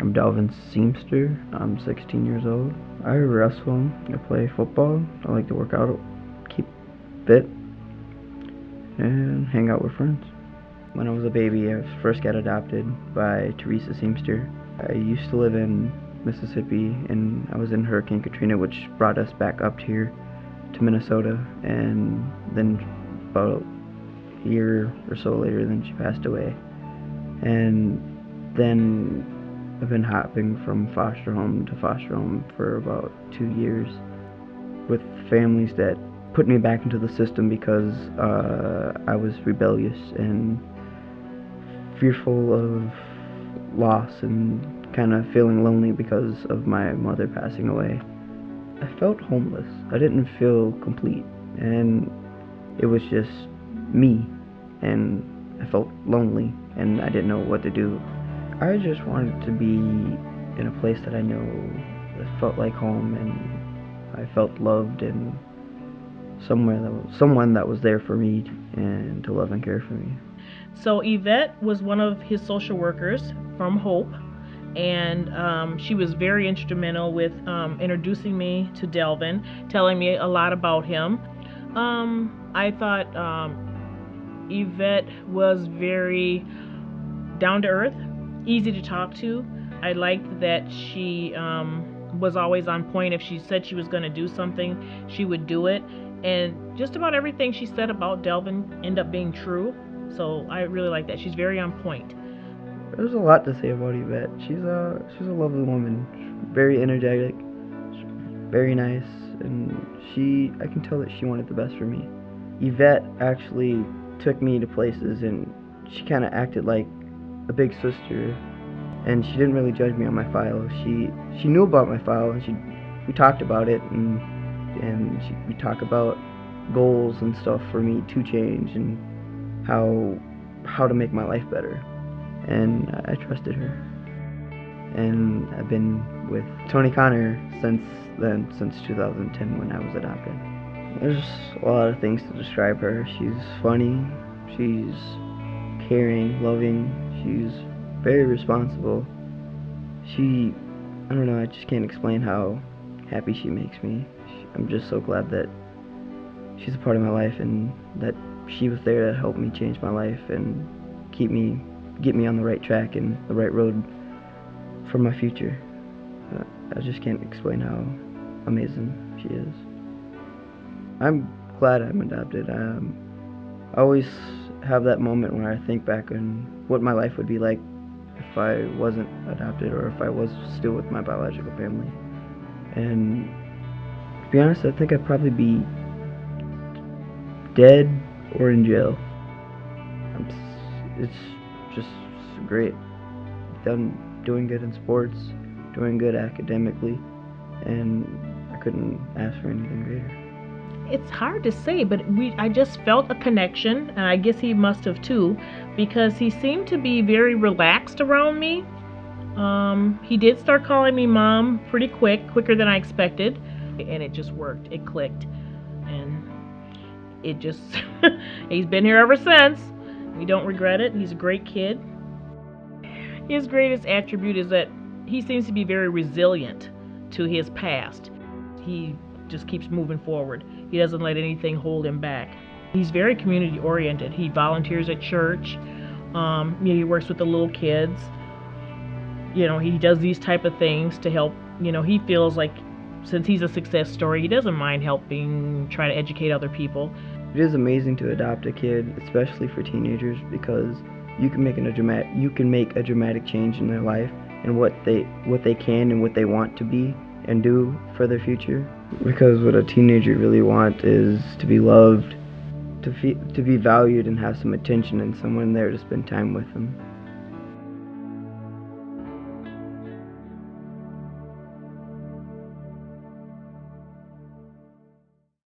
I'm Dalvin Seamster. I'm 16 years old. I wrestle. I play football. I like to work out, keep fit, and hang out with friends. When I was a baby, I first got adopted by Teresa Seamster. I used to live in Mississippi, and I was in Hurricane Katrina, which brought us back up here to Minnesota. And then about a year or so later, then she passed away. And then I've been hopping from foster home to foster home for about 2 years with families that put me back into the system because I was rebellious and fearful of loss and kind of feeling lonely because of my mother passing away. I felt homeless. I didn't feel complete, and it was just me, and I felt lonely, and I didn't know what to do. I just wanted to be in a place that I know that felt like home, and I felt loved, and someone that was there for me and to love and care for me. So Yvette was one of his social workers from Hope, and she was very instrumental with introducing me to Dalvin, telling me a lot about him. I thought Yvette was very down to earth, easy to talk to. I liked that she was always on point. If she said she was going to do something, she would do it. And just about everything she said about Dalvin ended up being true. So I really like that. She's very on point. There's a lot to say about Yvette. She's a lovely woman, very energetic, very nice, and I can tell that she wanted the best for me. Yvette actually took me to places, and she kind of acted like a big sister, and she didn't really judge me on my file. She knew about my file, and we talked about it, and we talk about goals and stuff for me to change and how to make my life better. And I trusted her. And I've been with Toni since 2010 when I was adopted. There's a lot of things to describe her. She's funny, she's caring, loving, she's very responsible. I don't know, I just can't explain how happy she makes me. I'm just so glad that she's a part of my life and that she was there to help me change my life and get me on the right track and the right road for my future. I just can't explain how amazing she is. I'm glad I'm adopted. I always have that moment where I think back on what my life would be like if I wasn't adopted or if I was still with my biological family. And to be honest, I think I'd probably be dead or in jail. It's just great. Done doing good in sports, doing good academically, and I couldn't ask for anything greater. It's hard to say, but I just felt a connection, and I guess he must have too, because he seemed to be very relaxed around me. He did start calling me mom pretty quicker than I expected, and it just worked. It clicked, and it just he's been here ever since. We don't regret it. He's a great kid. His greatest attribute is that he seems to be very resilient to his past. He just keeps moving forward. He doesn't let anything hold him back. He's very community oriented. He volunteers at church. He works with the little kids. He does these type of things to help. He feels like since he's a success story, he doesn't mind helping, try to educate other people. It is amazing to adopt a kid, especially for teenagers, because you can make a dramatic change in their life and what they can and what they want to be and do for their future. Because what a teenager really wants is to be loved, to be valued, and have some attention and someone there to spend time with them.